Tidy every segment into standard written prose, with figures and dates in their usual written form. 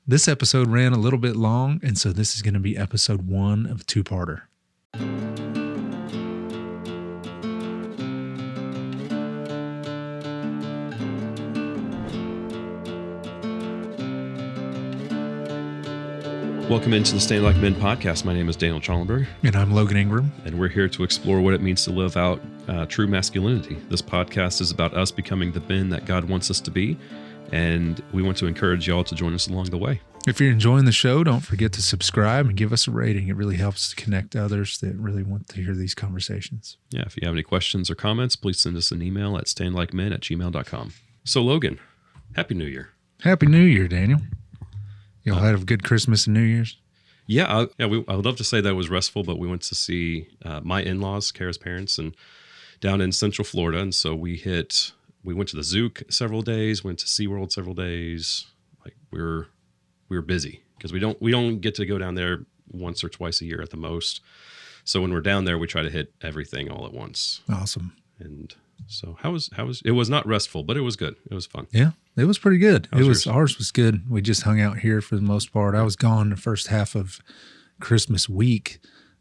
This episode ran a little bit long, and so this is going to be episode 1 of a two-parter. Welcome into the Staying Like Men podcast. My name is Daniel Challenberg. And I'm Logan Ingram. And we're here to explore what it means to live out true masculinity. This podcast is about us becoming the men that God wants us to be. And we want to encourage y'all to join us along the way. If you're enjoying the show, don't forget to subscribe and give us a rating. It really helps to connect to others that really want to hear these conversations. Yeah, if you have any questions or comments, please send us an email at stayingLikeMen@gmail.com. So Logan, Happy New Year. Happy New Year, Daniel. Y'all had a good Christmas and New Year's? Yeah, I would love to say that it was restful, but we went to see my in-laws, Kara's parents, and down in Central Florida. And so we went to the zoo several days, went to SeaWorld several days. Like we were busy because we don't get to go down there once or twice a year at the most. So when we're down there, we try to hit everything all at once. Awesome. And so how was it was not restful, but it was good. It was fun. Yeah, it was pretty good. Ours was good. We just hung out here for the most part. I was gone the first half of Christmas week.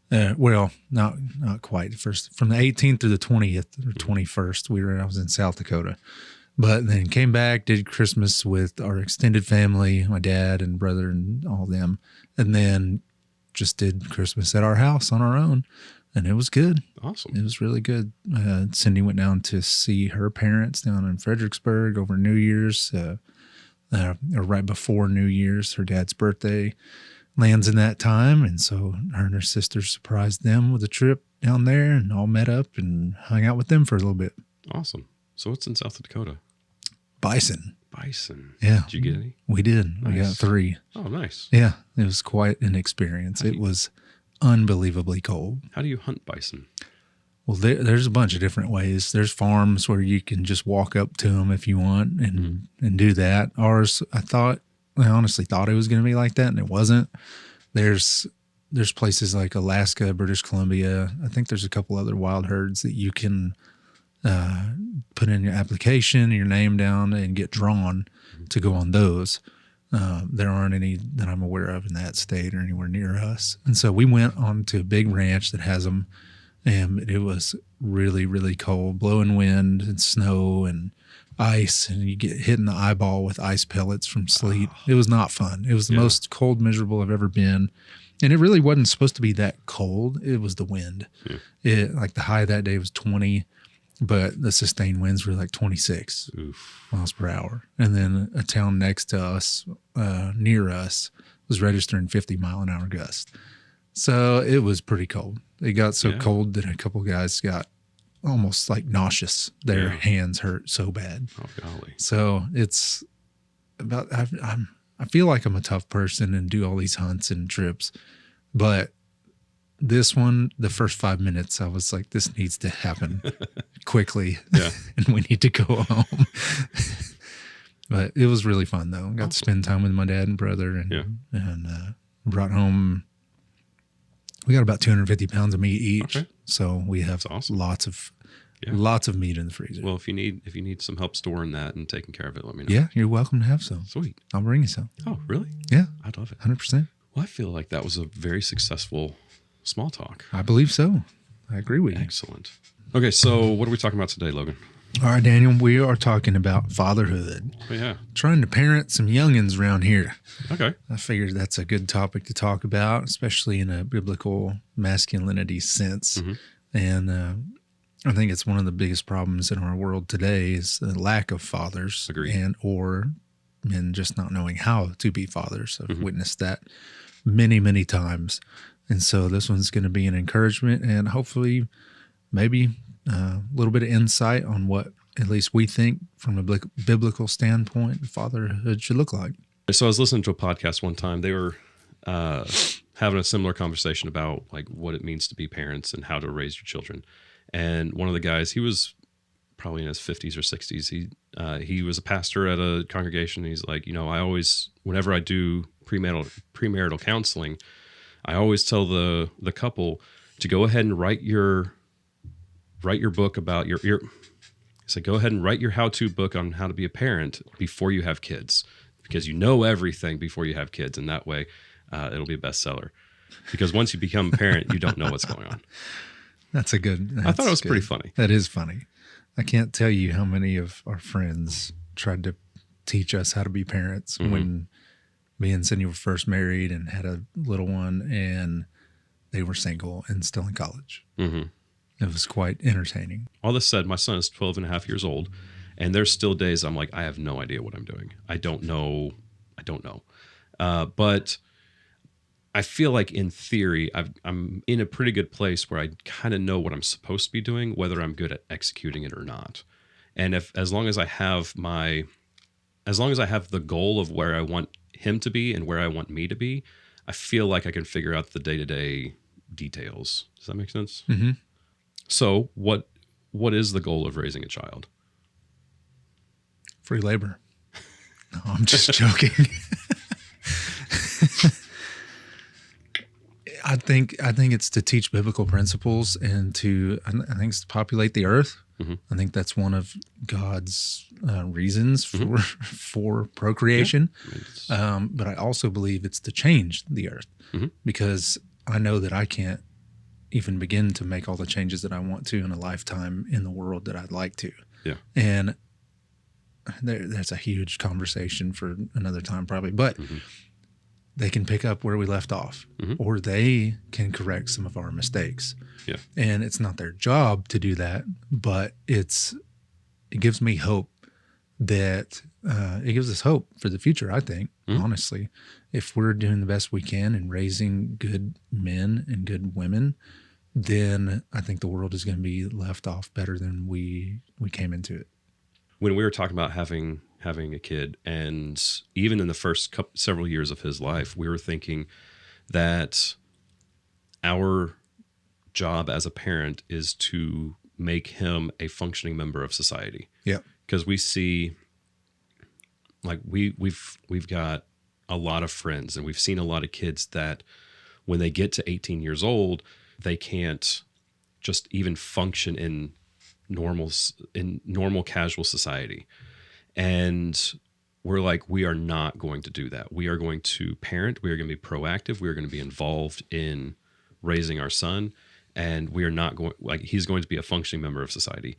Well, not quite. From the 18th to the 20th or 21st, I was in South Dakota. But then came back, did Christmas with our extended family, my dad and brother and all of them, and then just did Christmas at our house on our own. And it was good. Awesome. It was really good. Cindy went down to see her parents down in Fredericksburg over New Year's, or right before New Year's. Her dad's birthday lands in that time. And so her and her sister surprised them with a trip down there and all met up and hung out with them for a little bit. Awesome. So what's in South Dakota? Bison. Yeah. Did you get any? We did. Nice. We got 3. Oh, nice. Yeah. It was quite an experience. It was unbelievably cold. How do you hunt bison? Well, there's a bunch of different ways. There's farms where you can just walk up to them if you want and do that. Ours, I honestly thought it was going to be like that, and it wasn't. There's places like Alaska, British Columbia. I think there's a couple other wild herds that you can put in your application, your name down, and get drawn to go on those. There aren't any that I'm aware of in that state or anywhere near us. And so we went on to a big ranch that has them, and it was really, really cold, blowing wind and snow and ice, and you get hit in the eyeball with ice pellets from sleet. It was not fun. It was the most cold, miserable I've ever been. And it really wasn't supposed to be that cold. It was the wind. Yeah. Like the high that day was 20, but the sustained winds were like 26 miles per hour. And then a town next to us, near us, was registering 50-mile-an-hour gusts. So it was pretty cold. It got so cold that a couple guys got almost like nauseous. Their hands hurt so bad. Oh, golly. So it's about, I feel like I'm a tough person and do all these hunts and trips, but this one, the first 5 minutes, I was like, this needs to happen quickly. Yeah. And we need to go home. But it was really fun, though. Got to spend time with my dad and brother and brought home, we got about 250 pounds of meat each. Okay. So we have lots of meat in the freezer. Well, if you need some help storing that and taking care of it, let me know. Yeah, you're welcome to have some. Sweet. I'll bring you some. Oh, really? Yeah. I'd love it. 100%. Well, I feel like that was a very successful small talk. I believe so. I agree with you. Excellent. Okay, so what are we talking about today, Logan? All right, Daniel, we are talking about fatherhood. Oh, yeah. Trying to parent some youngins around here. Okay. I figured that's a good topic to talk about, especially in a biblical masculinity sense. Mm-hmm. And I think it's one of the biggest problems in our world today is the lack of fathers. Agreed. Or men just not knowing how to be fathers. I've witnessed that many, many times. And so this one's going to be an encouragement and hopefully maybe a little bit of insight on what at least we think from a biblical standpoint fatherhood should look like. So I was listening to a podcast one time. They were having a similar conversation about like what it means to be parents and how to raise your children. And one of the guys, he was probably in his 50s or 60s. He was a pastor at a congregation. And he's like, I always, whenever I do premarital counseling, I always tell the couple to go ahead and write your book about your so go ahead and write your how-to book on how to be a parent before you have kids, because you know everything before you have kids, and that way it'll be a bestseller. Because once you become a parent, you don't know what's going on. I thought it was pretty funny. That is funny. I can't tell you how many of our friends tried to teach us how to be parents when me and Cindy were first married and had a little one, and they were single and still in college. It was quite entertaining. All this said, my son is 12 and a half years old, and there's still days I'm like, I have no idea what I'm doing. I don't know. But I feel like in theory, I'm in a pretty good place where I kind of know what I'm supposed to be doing, whether I'm good at executing it or not. And as long as I have the goal of where I want him to be and where I want me to be, I feel like I can figure out the day-to-day details. Does that make sense? Mm-hmm. So what is the goal of raising a child? Free labor. No, I'm just joking. I think it's to teach biblical principles and I think it's to populate the earth. I think that's one of God's reasons for procreation. Yeah. But I also believe it's to change the earth because I know that I can't even begin to make all the changes that I want to in a lifetime in the world that I'd like to. Yeah. And that's a huge conversation for another time probably, but they can pick up where we left off or they can correct some of our mistakes. Yeah. And it's not their job to do that, but it gives me hope that it gives us hope for the future, I think, honestly. If we're doing the best we can in raising good men and good women, then I think the world is going to be left off better than we came into it. When we were talking about having a kid, and even in the first several years of his life, we were thinking that our job as a parent is to make him a functioning member of society. Yeah. Because we see, like we've got a lot of friends, and we've seen a lot of kids that when they get to 18 years old, they can't just even function in normal casual society. And we're like, we are not going to do that. We are going to parent. We are going to be proactive. We are going to be involved in raising our son. And we are not going, like, he's going to be a functioning member of society.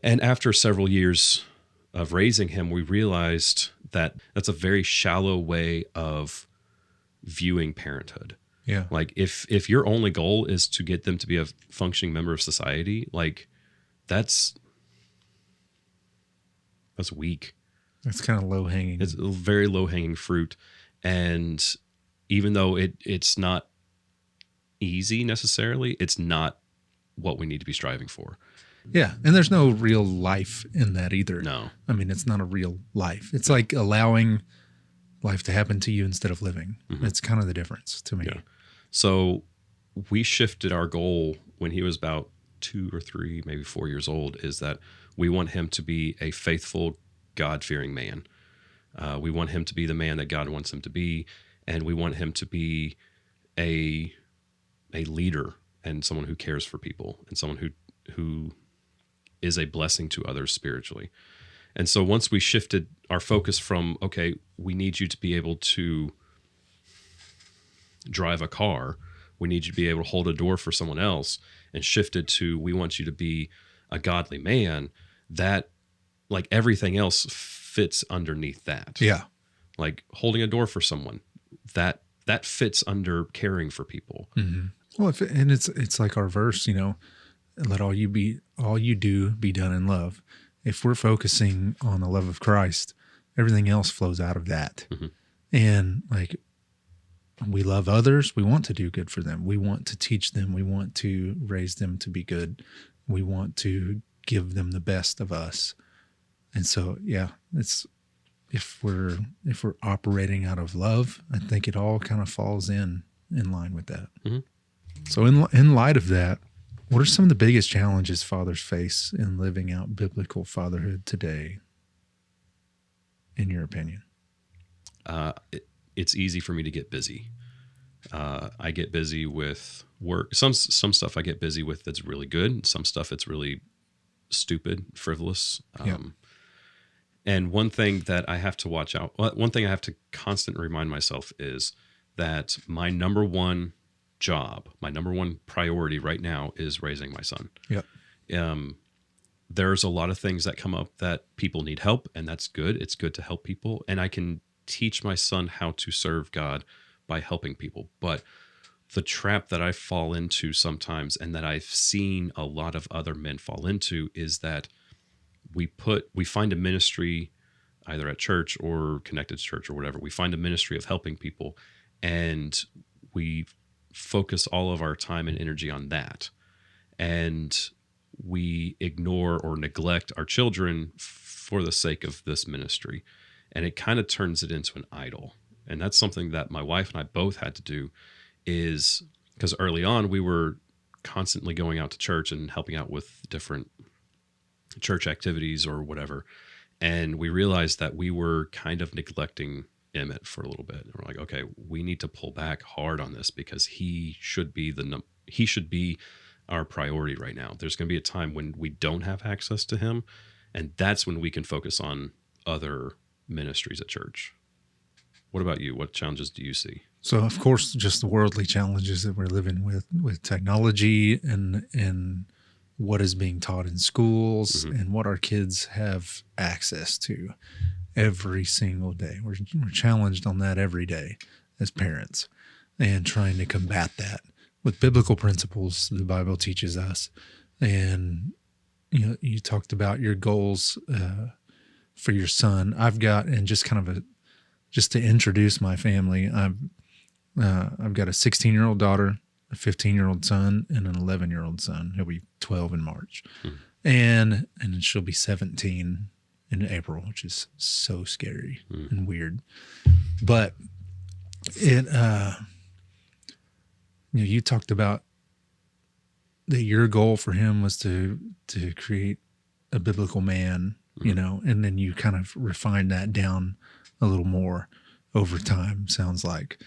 And after several years of raising him, we realized that that's a very shallow way of viewing parenthood. Yeah. Like if your only goal is to get them to be a functioning member of society, like that's weak. It's kind of low hanging. It's a very low hanging fruit. And even though it's not easy necessarily, it's not what we need to be striving for. Yeah. And there's no real life in that either. No. I mean, it's not a real life. It's like allowing life to happen to you instead of living. It's kind of the difference to me. Yeah. So we shifted our goal when he was about 2 or 3, maybe 4 years old, is that we want him to be a faithful, God-fearing man. We want him to be the man that God wants him to be, and we want him to be a leader and someone who cares for people and someone who is a blessing to others spiritually. And so once we shifted our focus from, okay, we need you to be able to drive a car, we need you to be able to hold a door for someone else, and shifted to, we want you to be a godly man, that, like, everything else fits underneath that. Yeah. Like holding a door for someone, that fits under caring for people. Mm-hmm. Well, it's like our verse, let all you do be done in love. If we're focusing on the love of Christ, everything else flows out of that. And like, we love others. We want to do good for them. We want to teach them. We want to raise them to be good. We want to give them the best of us. And so, yeah, it's, if we're operating out of love, I think it all kind of falls in line with that. So in light of that, what are some of the biggest challenges fathers face in living out biblical fatherhood today, in your opinion? It's easy for me to get busy. I get busy with work. Some stuff I get busy with that's really good. Some stuff it's really stupid, frivolous. And one thing that I have to watch out, one thing I have to constantly remind myself is that my number one job, my number one priority right now is raising my son. Yep. There's a lot of things that come up that people need help, and that's good. It's good to help people. And I can teach my son how to serve God by helping people. But the trap that I fall into sometimes, and that I've seen a lot of other men fall into, is that we find a ministry either at church or connected to church or whatever. We find a ministry of helping people, and we focus all of our time and energy on that. And we ignore or neglect our children for the sake of this ministry. And it kind of turns it into an idol. And that's something that my wife and I both had to do, is because early on we were constantly going out to church and helping out with different church activities or whatever. And we realized that we were kind of neglecting Emmett for a little bit. And we're like, okay, we need to pull back hard on this, because he should be our priority right now. There's going to be a time when we don't have access to him, and that's when we can focus on other ministries at church. What about you? What challenges do you see? So, of course, just the worldly challenges that we're living with technology and what is being taught in schools and what our kids have access to every single day. We're challenged on that every day as parents, and trying to combat that with biblical principles the Bible teaches us. And you talked about your goals for your son. I've got, and just kind of just to introduce my family, I've got a 16-year-old daughter, a 15-year-old son, and an 11-year-old son. He'll be 12 in March, and she'll be 17 in April, which is so scary and weird. But it, you talked about that your goal for him was to create a biblical man, and then you kind of refined that down a little more over time, sounds like,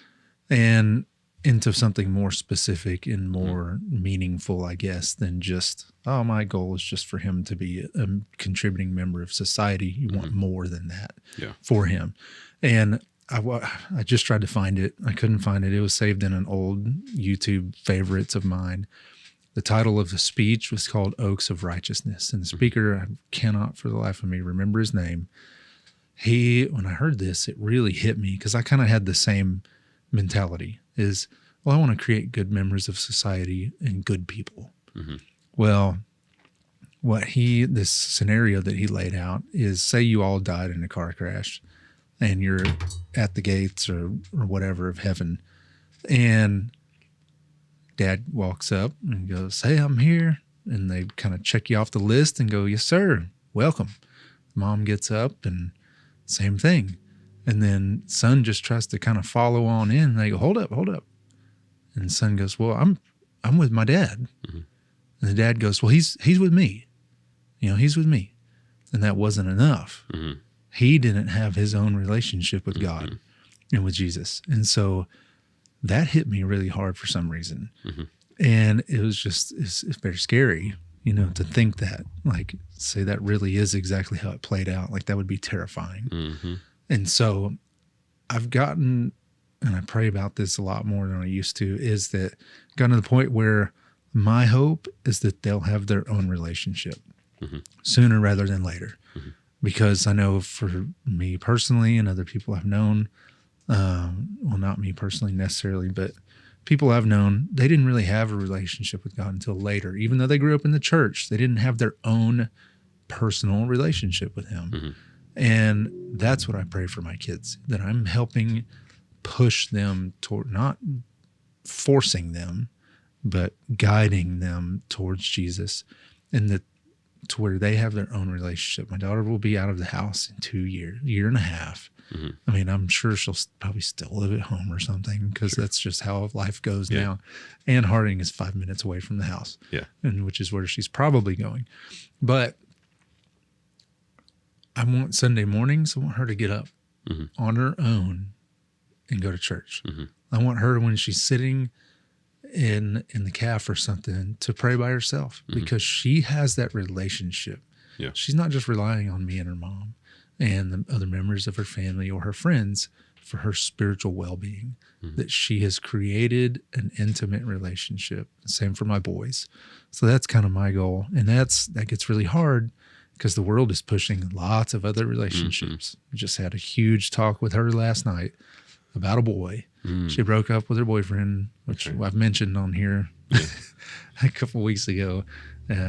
and into something more specific and more meaningful, I guess, than just, my goal is just for him to be a contributing member of society. You want more than that for him. And I just tried to find it. I couldn't find it. It was saved in an old YouTube favorites of mine. The title of the speech was called Oaks of Righteousness. And the speaker, I cannot for the life of me remember his name. When I heard this, it really hit me, because I kind of had the same mentality, is, I want to create good members of society and good people. Well, this scenario that he laid out is, say you all died in a car crash and you're at the gates or whatever of heaven, and Dad walks up and goes, "Hey, I'm here." And they kind of check you off the list and go, "Yes, sir. Welcome." Mom gets up and same thing. And then son just tries to kind of follow on in. And they go, hold up. And son goes, "Well, I'm with my dad." And the dad goes, "Well, he's with me. He's with me." And that wasn't enough. He didn't have his own relationship with God and with Jesus. And so that hit me really hard for some reason. And it was just, it's very scary, to think that, like, say that really is exactly how it played out. Like, that would be terrifying. And so I've gotten, and I pray about this a lot more than I used to, is that gotten to the point where my hope is that they'll have their own relationship sooner rather than later. Because I know for me personally and other people I've known, well, not me personally necessarily, but people I've known, they didn't really have a relationship with God until later. Even though they grew up in the church, they didn't have their own personal relationship with him. And that's what I pray for my kids, that I'm helping push them toward, not forcing them, but guiding them towards Jesus, and that to where they have their own relationship. My daughter will be out of the house in 2 years, year and a half. I mean, I'm sure she'll probably still live at home or something, because that's just how life goes now. And Harding is 5 minutes away from the house, and which is where she's probably going. But I want Sunday mornings, I want her to get up on her own and go to church. I want her, when she's sitting in the calf or something, to pray by herself, because she has that relationship. She's not just relying on me and her mom. and the other members of her family or her friends for her spiritual well-being, that she has created an intimate relationship. Same for my boys. So that's kind of my goal. And that gets really hard because the world is pushing lots of other relationships. We just had a huge talk with her last night about a boy. She broke up with her boyfriend, which I've mentioned on here a couple weeks ago.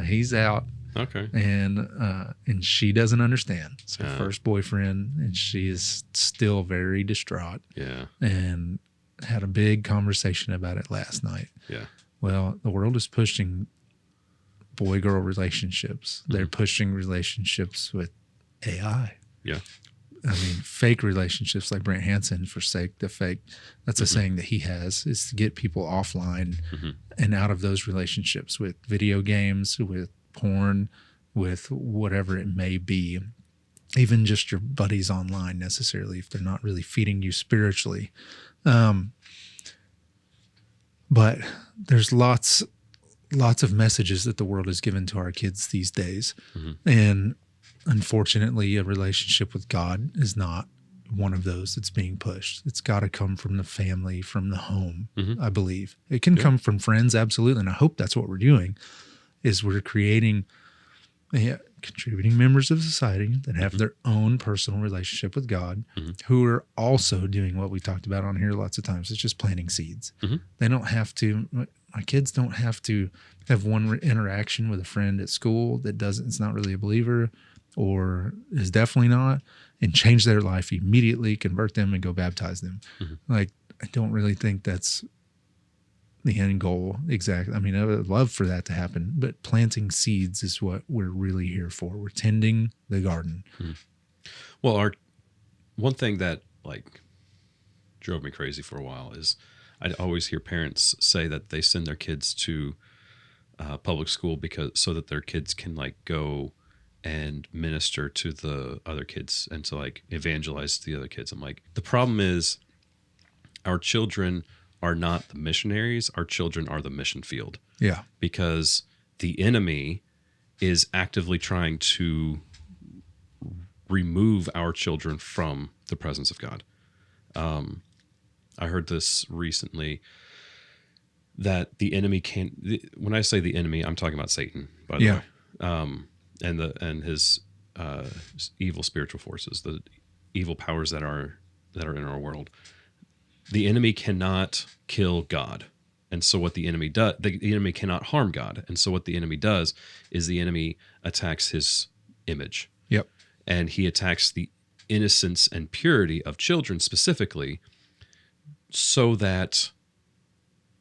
He's out. Okay. And she doesn't understand. It's her first boyfriend, and she is still very distraught. Yeah. And had a big conversation about it last night. Yeah. Well, the world is pushing boy-girl relationships. They're pushing relationships with AI. Yeah. I mean, fake relationships, like Brent Hansen, forsake the fake. That's a saying that he has, is to get people offline and out of those relationships with video games, with porn, with whatever it may be. Even just your buddies online, necessarily, if they're not really feeding you spiritually. But there's lots of messages that the world has given to our kids these days. And unfortunately, a relationship with God is not one of those that's being pushed. It's got to come from the family, from the home, I believe. It can come from friends, absolutely. And I hope that's what we're doing, is we're creating contributing members of society that have their own personal relationship with God, who are also doing what we talked about on here lots of times. It's just planting seeds. They don't have to, my kids don't have to have one interaction with a friend at school that it's not really a believer or is definitely not, and change their life immediately, convert them and go baptize them. Like, I don't really think that's the end goal exactly. I mean, I would love for that to happen, but planting seeds is what we're really here for. We're tending the garden. Well, one thing that like drove me crazy for a while is I'd always hear parents say that they send their kids to public school so that their kids can like go and minister to the other kids and to like evangelize the other kids. I'm like, the problem is our children are not the missionaries. Our children are the mission field. Yeah. Because the enemy is actively trying to remove our children from the presence of God. I heard this recently that the enemy when I say the enemy, I'm talking about Satan, by the way. And his evil spiritual forces, the evil powers that are in our world. The enemy cannot kill God. And so what the enemy does, the enemy cannot harm God. And so what the enemy does is the enemy attacks his image. Yep. And he attacks the innocence and purity of children specifically, so that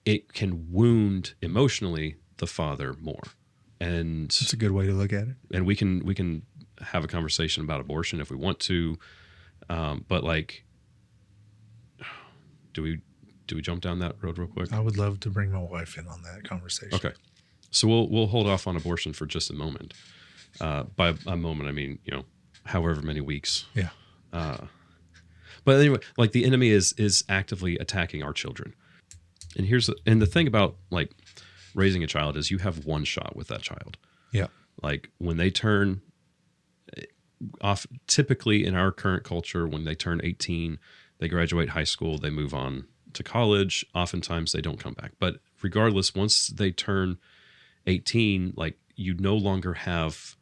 it can wound emotionally the father more. And it's a good way to look at it. And we can have a conversation about abortion if we want to. But like, do we jump down that road real quick? I would love to bring my wife in on that conversation. Okay. So we'll hold off on abortion for just a moment. By a moment, I mean, however many weeks. Yeah. But anyway, like the enemy is actively attacking our children. And the thing about like raising a child is you have one shot with that child. Yeah. Like when they turn off, typically in our current culture, when they turn 18, they graduate high school, they move on to college. Oftentimes they don't come back. But regardless, once they turn 18, like you no longer have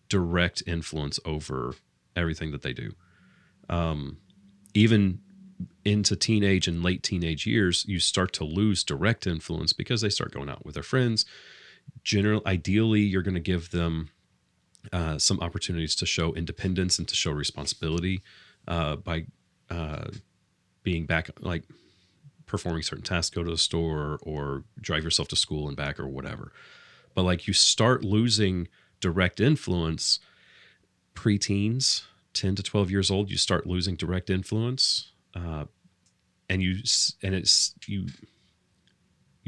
direct influence over everything that they do. Even into teenage and late teenage years, you start to lose direct influence because they start going out with their friends. Ideally, you're going to give them some opportunities to show independence and to show responsibility by being back, like performing certain tasks, go to the store or drive yourself to school and back or whatever. But like you start losing direct influence preteens, 10 to 12 years old, you start losing direct influence. And you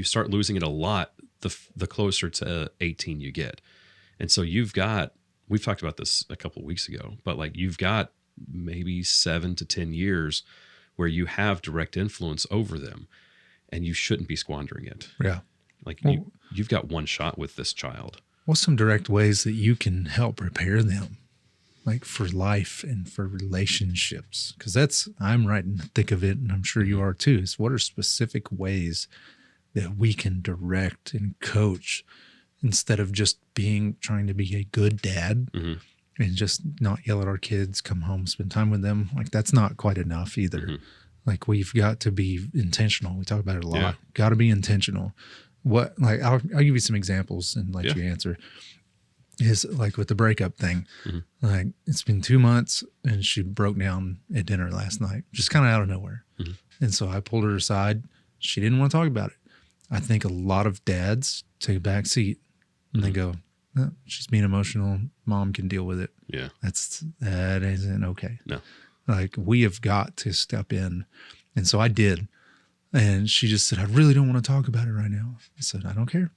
start losing it a lot the closer to 18 you get. And so we've talked about this a couple of weeks ago, but like you've got maybe 7 to 10 years where you have direct influence over them, and you shouldn't be squandering it. Yeah. Like you've got one shot with this child. What's some direct ways that you can help prepare them? like for life and for relationships. Because I'm right in the thick of it, and I'm sure you are too. Is what are specific ways that we can direct and coach instead of just trying to be a good dad and just not yell at our kids, come home, spend time with them. Like that's not quite enough either. Like we've got to be intentional. We talk about it a lot. Yeah. Got to be intentional. I'll give you some examples and let you answer. Is like with the breakup thing, like it's been 2 months and she broke down at dinner last night, just kind of out of nowhere. And so I pulled her aside. She didn't want to talk about it. I think a lot of dads take a back seat and they go, oh, she's being emotional. Mom can deal with it. Yeah. That isn't okay. No. Like we have got to step in. And so I did. And she just said, I really don't want to talk about it right now. I said, I don't care.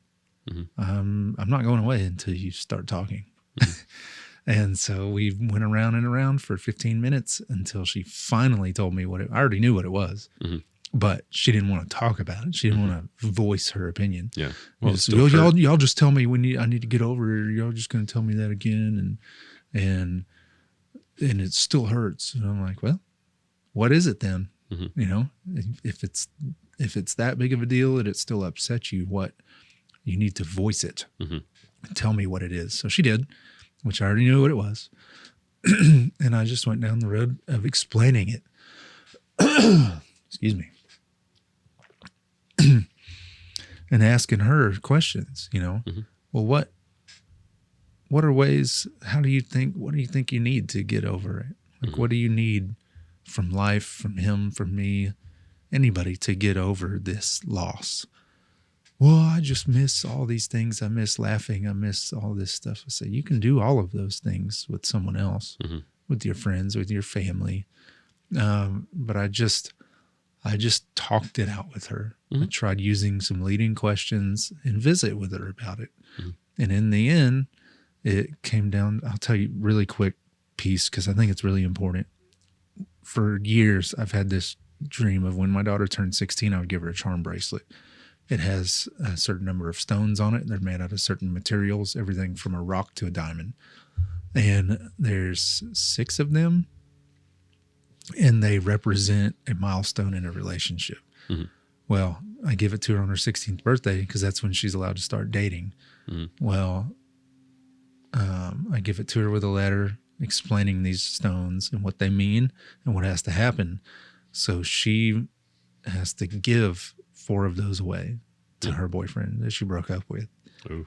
I'm not going away until you start talking. And so we went around and around for 15 minutes until she finally told me I already knew what it was, but she didn't want to talk about it. She didn't want to voice her opinion. Yeah. Well, y'all just tell me I need to get over it. Or y'all just going to tell me that again. And it still hurts. And I'm like, well, what is it then? You know, if it's that big of a deal that it still upsets you, you need to voice it. Tell me what it is. So she did, which I already knew what it was. And I just went down the road of explaining it. Excuse me. And asking her questions, you know, well, what are ways, what do you think you need to get over it? Like, what do you need from life, from him, from me, anybody to get over this loss? Well, I just miss all these things. I miss laughing. I miss all this stuff. I say, you can do all of those things with someone else, with your friends, with your family. But I just talked it out with her. I tried using some leading questions and visit with her about it. And in the end, it came down, I'll tell you really quick piece, because I think it's really important. For years, I've had this dream of when my daughter turned 16, I would give her a charm bracelet. It has a certain number of stones on it. They're made out of certain materials, everything from a rock to a diamond. And there's 6 of them, and they represent a milestone in a relationship. Well, I give it to her on her 16th birthday because that's when she's allowed to start dating. Well, I give it to her with a letter explaining these stones and what they mean and what has to happen. So she has to give 4 of those away to her boyfriend that she broke up with. Ooh.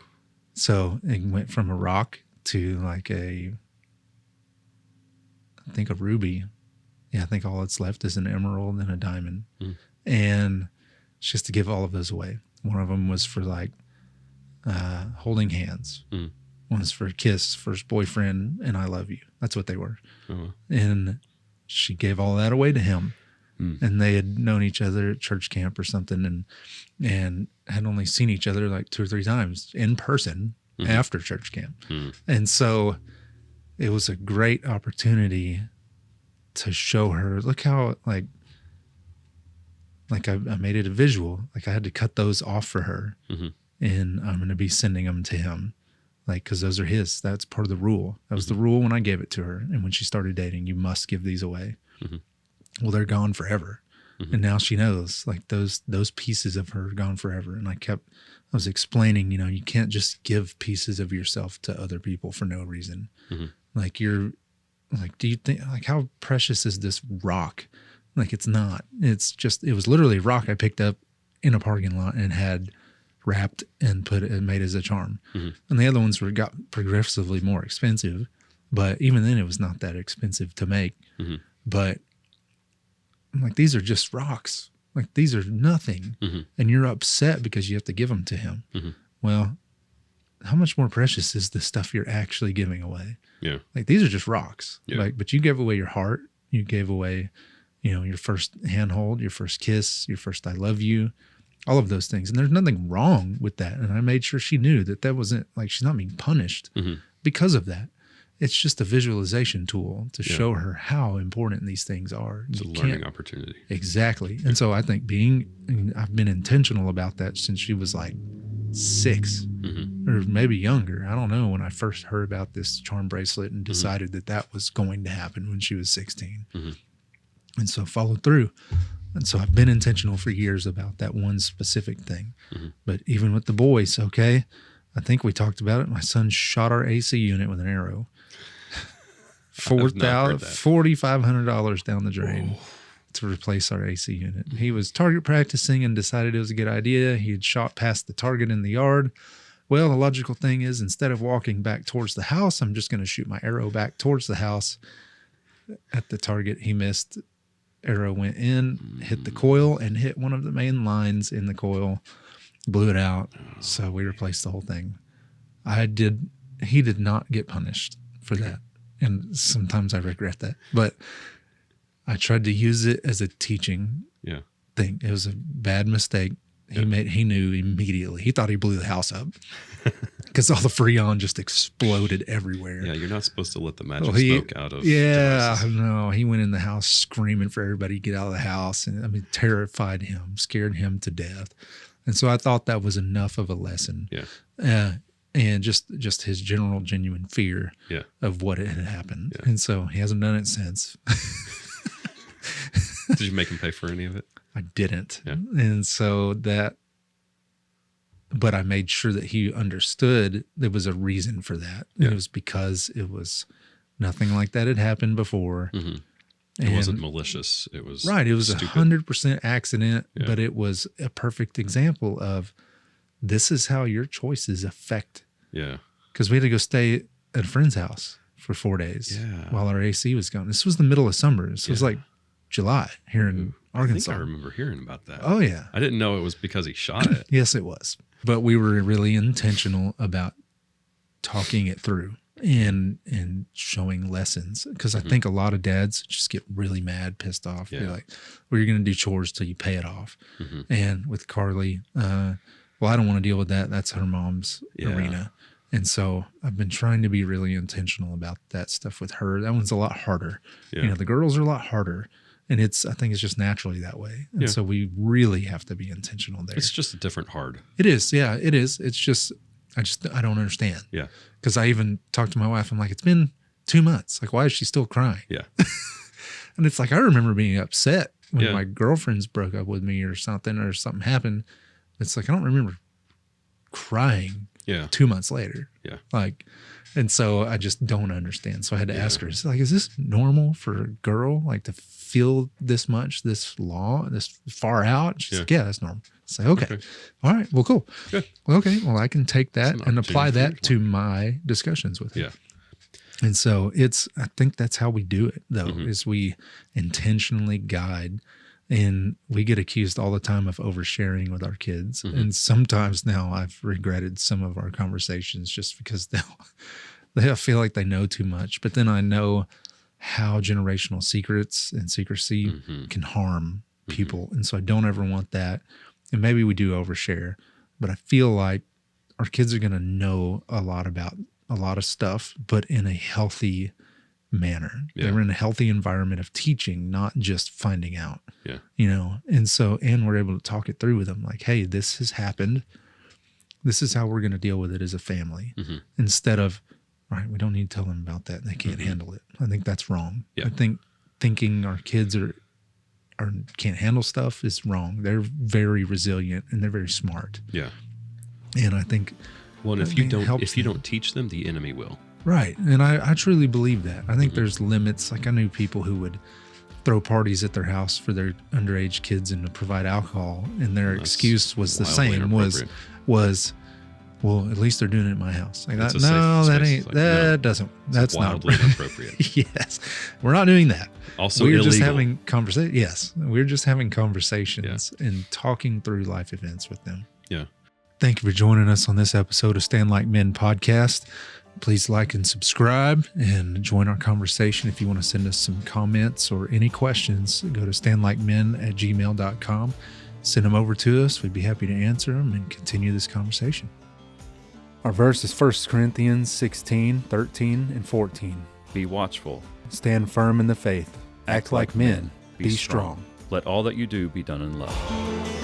So it went from a rock to like I think a ruby. Yeah, I think all that's left is an emerald and a diamond. And she has to give all of those away. One of them was for like holding hands. One is for a kiss, first boyfriend, and I love you. That's what they were. And she gave all that away to him. And they had known each other at church camp or something, and had only seen each other like 2 or 3 times in person after church camp. And so it was a great opportunity to show her, look how like I made it a visual. Like I had to cut those off for her, and I'm going to be sending them to him. Like, because those are his. That's part of the rule. That was the rule when I gave it to her. And when she started dating, you must give these away. Well, they're gone forever. And now she knows, like those pieces of her are gone forever. And I was explaining, you know, you can't just give pieces of yourself to other people for no reason. Like do you think, like, how precious is this rock? Like, it's not. It's just, it was literally a rock I picked up in a parking lot and had wrapped and made as a charm. And the other ones got progressively more expensive, but even then it was not that expensive to make. But I'm like, these are just rocks. Like, these are nothing. And you're upset because you have to give them to him. Well, how much more precious is the stuff you're actually giving away? Yeah. Like, these are just rocks. Yeah. Like, but you gave away your heart. You gave away, you know, your first handhold, your first kiss, your first I love you, all of those things. And there's nothing wrong with that. And I made sure she knew that wasn't like, she's not being punished because of that. It's just a visualization tool to show her how important these things are. It's a learning opportunity. Exactly. And so I think I've been intentional about that since she was like 6. or maybe younger. I don't know, when I first heard about this charm bracelet and decided that was going to happen when she was 16. And so followed through. And so I've been intentional for years about that one specific thing. But even with the boys, okay, I think we talked about it. My son shot our AC unit with an arrow. $4,500 down the drain to replace our AC unit. He was target practicing and decided it was a good idea. He had shot past the target in the yard. Well, the logical thing is, instead of walking back towards the house, I'm just going to shoot my arrow back towards the house. At the target, he missed. Arrow went in, hit the coil, and hit one of the main lines in the coil, blew it out. So we replaced the whole thing. He did not get punished for that. And sometimes I regret that. But I tried to use it as a teaching thing. It was a bad mistake. He knew immediately. He thought he blew the house up because all the Freon just exploded everywhere. Yeah, you're not supposed to let the magic smoke out of devices. No, he went in the house screaming for everybody to get out of the house. And I mean, terrified him, scared him to death. And so I thought that was enough of a lesson. Yeah. And just his general genuine fear of what had happened. Yeah. And so he hasn't done it since. Did you make him pay for any of it? I didn't. Yeah. And so but I made sure that he understood there was a reason for that. Yeah. It was because it was nothing like that had happened before. It wasn't malicious. It was right. It was stupid. 100% accident, but it was a perfect example of this is how your choices affect. Yeah. Because we had to go stay at a friend's house for 4 days while our AC was going. This was the middle of summer. This was like July here in Arkansas. I think I remember hearing about that. Oh, yeah. I didn't know it was because he shot it. Yes, it was. But we were really intentional about talking it through and showing lessons. Because I think a lot of dads just get really mad, pissed off. They're like, well, you're going to do chores till you pay it off. And with Carly, well, I don't want to deal with that. That's her mom's arena. And so I've been trying to be really intentional about that stuff with her. That one's a lot harder. Yeah. You know, the girls are a lot harder. And I think it's just naturally that way. And so we really have to be intentional there. It's just a different hard. It is. Yeah, it is. It's just, I don't understand. Yeah. Because I even talked to my wife. I'm like, it's been 2 months. Like, why is she still crying? Yeah. And it's like, I remember being upset when my girlfriends broke up with me or something happened. It's like, I don't remember crying 2 months later. Yeah. Like, and so I just don't understand. So I had to ask her, is this normal for a girl, like, to feel this much, this far out? She's like, yeah, that's normal. It's like, okay. All right. Well, cool. Good. Well, okay. Well, I can take that and apply that to my discussions with her. Yeah. And so I think that's how we do it, though, is we intentionally guide. And we get accused all the time of oversharing with our kids. And sometimes now I've regretted some of our conversations just because they'll feel like they know too much. But then I know how generational secrets and secrecy can harm people. And so I don't ever want that. And maybe we do overshare, but I feel like our kids are going to know a lot about a lot of stuff, but in a healthy manner. Yeah. They were in a healthy environment of teaching, not just finding out. Yeah. You know, and we're able to talk it through with them, like, hey, this has happened. This is how we're going to deal with it as a family. Instead of, all right, we don't need to tell them about that. They can't handle it. I think that's wrong. Yeah. I think thinking our kids are can't handle stuff is wrong. They're very resilient and they're very smart. Yeah. And I think, well, and if you don't teach them, the enemy will. Right. And I truly believe that. I think there's limits. Like, I knew people who would throw parties at their house for their underage kids and to provide alcohol. And their excuse was the same, was, well, at least they're doing it at my house. Like, that's not inappropriate. Yes. We're not doing that. Also we're illegal. Just having conversations. Yes. We're just having conversations and talking through life events with them. Yeah. Thank you for joining us on this episode of Stand Like Men podcast. Please like and subscribe and join our conversation. If you want to send us some comments or any questions, go to standlikemen@gmail.com. Send them over to us. We'd be happy to answer them and continue this conversation. Our verse is 1 Corinthians 16:13-14. Be watchful. Stand firm in the faith. Act like men. Be strong. Let all that you do be done in love.